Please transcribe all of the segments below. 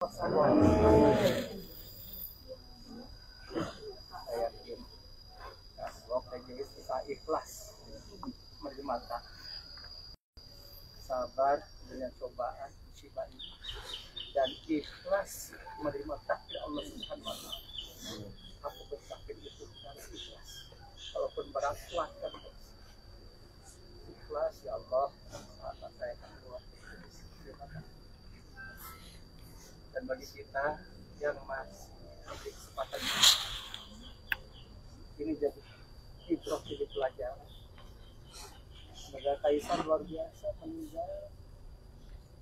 Saya yakin kalau kita ikhlas menerima sabar dengan cobaan musibah ini dan ikhlas menerima takdir Allah Subhanahu wa taala. Apapun takdir itu harus ikhlas. Walaupun berat kuatkan ikhlas, ya Allah, saat saya akan keluar. Dan bagi kita yang masih memiliki kesempatan ini jadi ibrah, jadi pelajaran. Semoga Kaisar luar biasa meninggal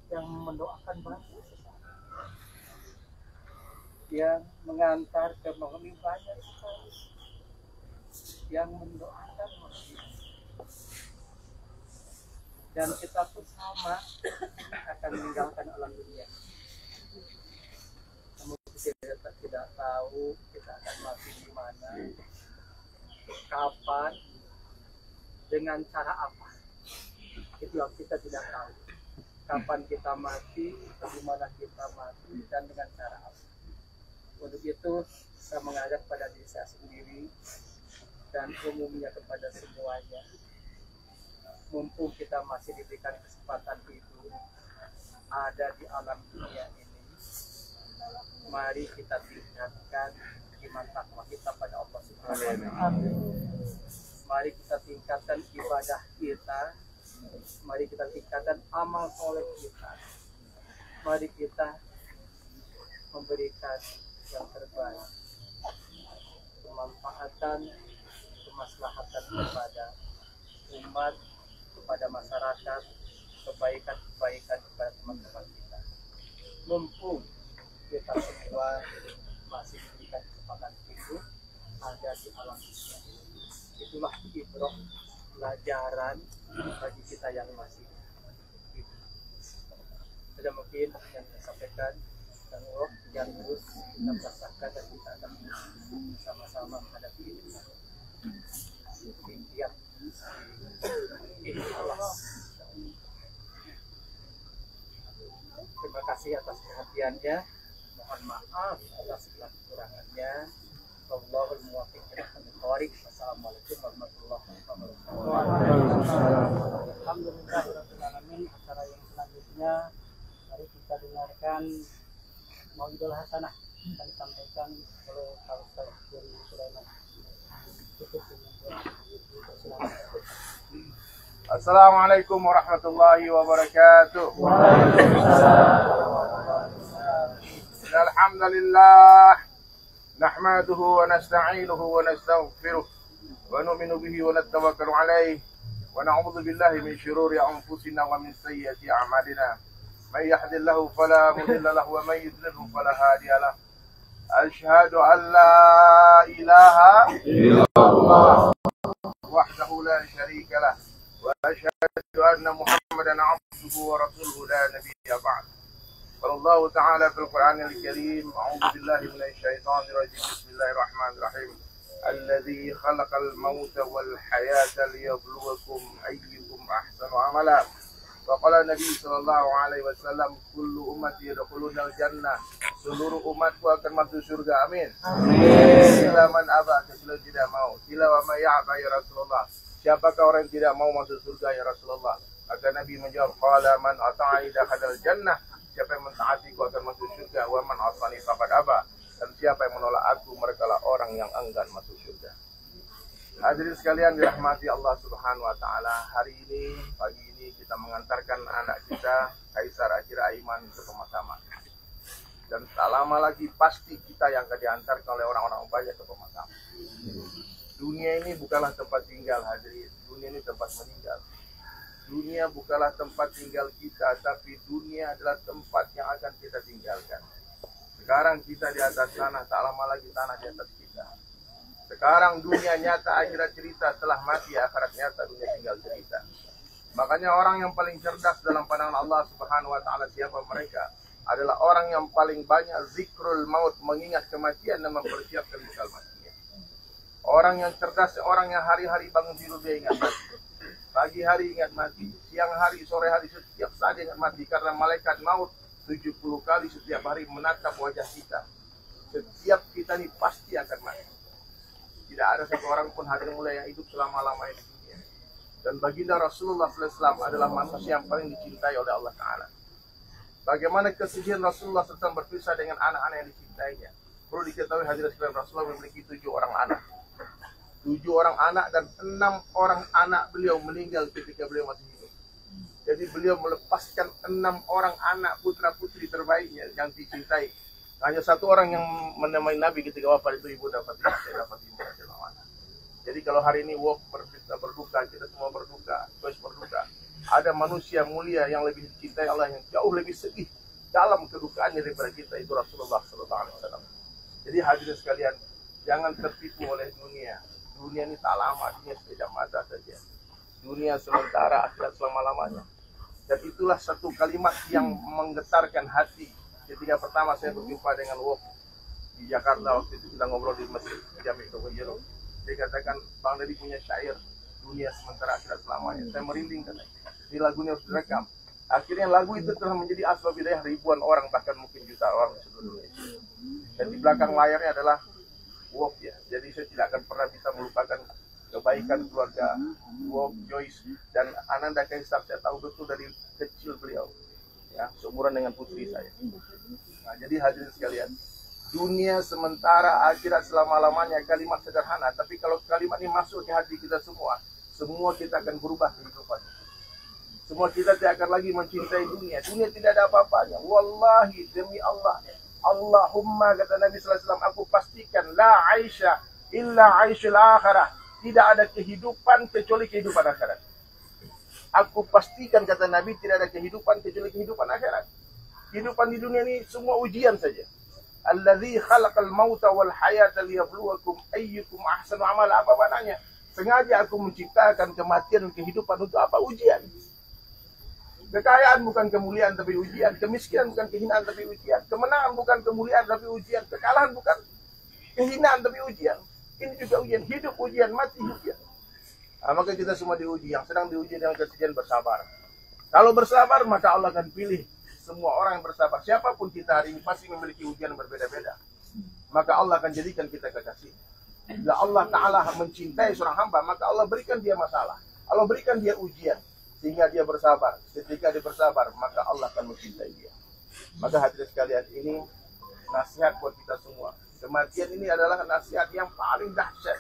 yang mendoakan banyak sekali, yang mengantar ke menghuni banyak sekali, yang mendoakan masjid. Dan kita pun sama akan meninggalkan alam dunia. Namun kita tidak tahu kita akan mati di mana, kapan, dengan cara apa. Itu yang kita tidak tahu. Kapan kita mati, di mana kita mati, dan dengan cara apa. Untuk itu saya mengajak pada diri saya sendiri dan umumnya kepada semuanya, mumpung kita masih diberikan kesempatan hidup ada di alam dunia ini, mari kita tingkatkan iman takwa kita pada Allah Subhanahu wa taala. Mari kita tingkatkan ibadah kita, mari kita tingkatkan amal soleh kita, mari kita memberikan yang terbaik, kemanfaatan, kemaslahatan kepada umat, kepada masyarakat, kebaikan-kebaikan kepada teman-teman kita. Mumpung kita semua masih diberikan kesempatan hidup ada di alam dunia. Itulah ibrah, pelajaran bagi kita yang masih hidup. Sudah mungkin yang saya sampaikan, dan yang terus kita merasakan dan kita akan sama-sama menghadapi ini. Demikian. Terima kasih atas perhatiannya. Mohon maaf atas segala kekurangannya. Wallahul muwaffiq ila aqwamit thoriq. Wassalamualaikum warahmatullahi wabarakatuh. Alhamdulillahirabbil alamin. Acara yang selanjutnya mari kita dengarkan Mauidul Hasanah yang disampaikan oleh Pak Ustaz Jerry Sulaiman. Assalamualaikum warahmatullahi wabarakatuh. Alhamdulillah nahmaduhu wa nasta'inuhu wa nastaghfiruh wa nu'minu bihi wa natawakkalu alayhi wa na'udzu billahi min shururi anfusina wa min sayyiati a'malina. May yahdihillahu fala mudilla lahu wa may yudlilhu fala hadiya lahu. Asyhadu an la ilaha illallah wahdahu la syarika lah wa asyhadu anna Muhammadan 'abduhu wa rasuluhu la nabiyya ba'd. Wallahu ta'ala fil Qur'anil Karim, a'udzu billahi minasy syaithanir rajim. Bismillahirrahmanirrahim. Alladzi khalaqal mauta wal hayata liyabluwakum ayyukum ahsanu amala. Faqala Nabi sallallahu alaihi wasallam, kullu ummati yadkhulunal jannah. Seluruh umatku akan masuk surga. Amin. Amin. Illa man aba, kecuali tidak mau. Illa wa ma ya'ba ya Rasulullah. Siapakah orang yang tidak mau masuk surga ya Rasulullah? Maka Nabi menjawab, qala man ata'i dakhalal jannah. Siapa yang mentaatiku akan masuk surga. Wa man asani faqad aba. Dan siapa yang menolak aku, merekalah orang yang enggan masuk surga. Hadirin sekalian dirahmati Allah Subhanahu wa taala, hari ini, pagi ini kita mengantarkan anak kita Kaisar Akhir Aiman ke pemakaman. Dan tak lama lagi pasti kita yang akan diantarkan oleh orang-orang banyak ke pemakaman. Dunia ini bukanlah tempat tinggal, hadirin. Dunia ini tempat meninggal. Dunia bukanlah tempat tinggal kita, tapi dunia adalah tempat yang akan kita tinggalkan. Sekarang kita di atas tanah, tak lama lagi tanah di atas kita. Sekarang dunia nyata, akhirat cerita. Setelah mati, akhirat nyata, dunia tinggal cerita. Makanya orang yang paling cerdas dalam pandangan Allah Subhanahu wa taala, siapa mereka? Adalah orang yang paling banyak zikrul maut, mengingat kematian dan mempersiapkan bekal matinya. Orang yang cerdas, orang yang hari-hari bangun tidur dia ingat mati. Pagi hari ingat mati, siang hari, sore hari, setiap saat ingat mati. Karena malaikat maut 70 kali setiap hari menatap wajah kita. Setiap kita ini pasti akan mati. Tidak ada satu orang pun hari mulai yang hidup selama-lamanya di dunia. Dan baginda Rasulullah SAW adalah manusia yang paling dicintai oleh Allah Ta'ala. Bagaimana kesedihan Rasulullah SAW berpisah dengan anak-anak yang dicintainya. Perlu diketahui hadirin sekalian, Rasulullah memiliki 7 orang anak. 7 orang anak dan 6 orang anak beliau meninggal ketika beliau masih hidup. Jadi beliau melepaskan 6 orang anak putra-putri terbaiknya yang dicintai. Hanya 1 orang yang menemani Nabi ketika wafat, itu Ibunda Fatimah, saya dapat Ibunda Fatimah. Jadi kalau hari ini berduka, kita semua berduka, terus berduka. Ada manusia mulia yang lebih dicintai Allah, yang jauh lebih sedih dalam kedukaannya daripada kita, itu Rasulullah SAW. Jadi hadirin sekalian, jangan tertipu oleh dunia. Dunia ini tak lama, dunia sekejap mata saja. Dunia sementara, akhirat selama-lamanya. Dan itulah satu kalimat yang menggetarkan hati. Ketika pertama saya berjumpa dengan Wok di Jakarta, waktu itu kita ngobrol di masjid Jami Kewajero. Dia katakan, Bang Dedi punya syair, dunia sementara akhirat selamanya. Saya merinding katanya. Ini lagunya harus direkam. Akhirnya lagu itu telah menjadi asbab hidayah ribuan orang, bahkan mungkin jutaan orang di seluruh Indonesia. Dan di belakang layarnya adalah Wok ya. Jadi saya tidak akan pernah bisa melupakan kebaikan keluarga Wok, Joyce, dan Ananda Kaisar. Saya tahu betul dari kecil beliau. Ya, seumuran dengan putri saya. Nah, jadi hadirin sekalian, dunia sementara akhirat selama-lamanya, kalimat sederhana, tapi kalau kalimat ini masuk ke hati kita semua kita akan berubah kehidupan. Semua kita tidak akan lagi mencintai dunia. Dunia tidak ada apa-apanya. Wallahi, demi Allah, Allahumma, kata Nabi SAW, aku pastikan la aisha illa aishul akhirah. Tidak ada kehidupan kecuali kehidupan akhirat. Aku pastikan, kata Nabi, tidak ada kehidupan kecuali kehidupan akhirat. Kehidupan di dunia ini semua ujian saja. Alladzi khalaqal mauta wal hayata liyabluwakum ayyukum ahsanu amala. Apa maknanya? Sengaja aku menciptakan kematian dan kehidupan untuk apa? Ujian. Kekayaan bukan kemuliaan tapi ujian. Kemiskinan bukan kehinaan tapi ujian. Kemenangan bukan kemuliaan tapi ujian. Kekalahan bukan kehinaan tapi ujian. Ini juga ujian. Hidup ujian, mati ujian. Nah, maka kita semua diuji. Yang sedang diuji dengan kesedihan bersabar. Kalau bersabar, maka Allah akan pilih semua orang yang bersabar. Siapapun kita hari ini pasti memiliki ujian yang berbeda-beda. Maka Allah akan jadikan kita kekasih. Bila Allah Ta'ala mencintai seorang hamba, maka Allah berikan dia masalah. Allah berikan dia ujian. Sehingga dia bersabar. Ketika dia bersabar, maka Allah akan mencintai dia. Maka hadirin sekalian, ini nasihat buat kita semua. Kematian ini adalah nasihat yang paling dahsyat.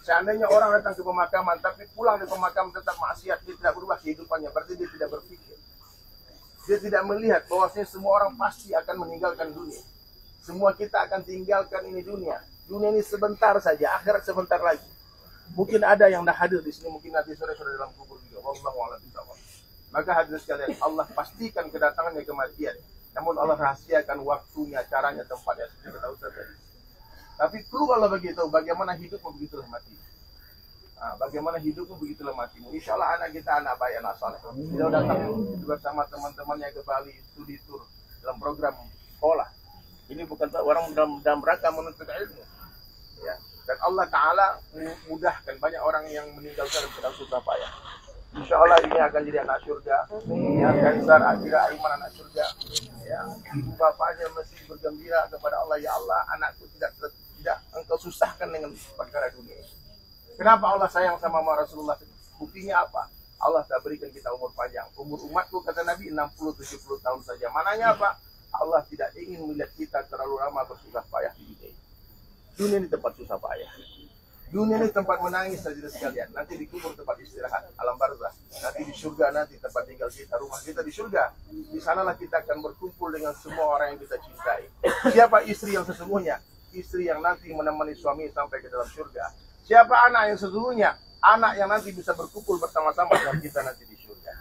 Seandainya orang datang ke pemakaman, tapi pulang dari pemakaman tetap maksiat, dia tidak berubah kehidupannya, berarti dia tidak berpikir. Dia tidak melihat bahwasanya semua orang pasti akan meninggalkan dunia. Semua kita akan tinggalkan ini dunia. Dunia ini sebentar saja, akhirat sebentar lagi. Mungkin ada yang dah hadir di sini, mungkin nanti sore-sore dalam kubur juga. Wallahu a'lam bishawab. Maka hadirin sekalian, Allah pastikan kedatangannya kematian. Namun Allah rahasiakan waktunya, caranya, tempatnya, seperti kita usah tadi. Tapi perlu Allah beritahu bagaimana hidupmu begitulah mati. Nah, bagaimana hidupmu begitulah matimu. Insya Allah anak kita anak baik, anak saleh. Beliau datang bersama teman-temannya ke Bali studi tour dalam program sekolah. Ini bukan orang dalam rangka menuntut ilmu. Ya. Dan Allah Ta'ala mudahkan banyak orang yang meninggalkan dalam susah payah. Insya Allah ini akan jadi anak surga. Ya, Kaisar akhirnya Aiman anak surga. Ya, ibu bapaknya mesti bergembira kepada Allah. Ya Allah, anakku tidak engkau susahkan dengan perkara dunia. Kenapa Allah sayang sama Rasulullah? Buktinya apa? Allah tak berikan kita umur panjang. Umur umatku, kata Nabi, 60-70 tahun saja. Mananya apa? Allah tidak ingin melihat kita terlalu lama bersusah payah di dunia. Dunia ini tempat susah payah. Dunia ini tempat menangis saja sekalian. Nanti di kubur tempat istirahat, alam barzah. Nanti di surga, nanti tempat tinggal kita, rumah kita di surga. Di sanalah kita akan berkumpul dengan semua orang yang kita cintai. Siapa istri yang sesungguhnya? Istri yang nanti menemani suami sampai ke dalam surga. Siapa anak yang sesungguhnya? Anak yang nanti bisa berkumpul bersama-sama dengan kita nanti di surga.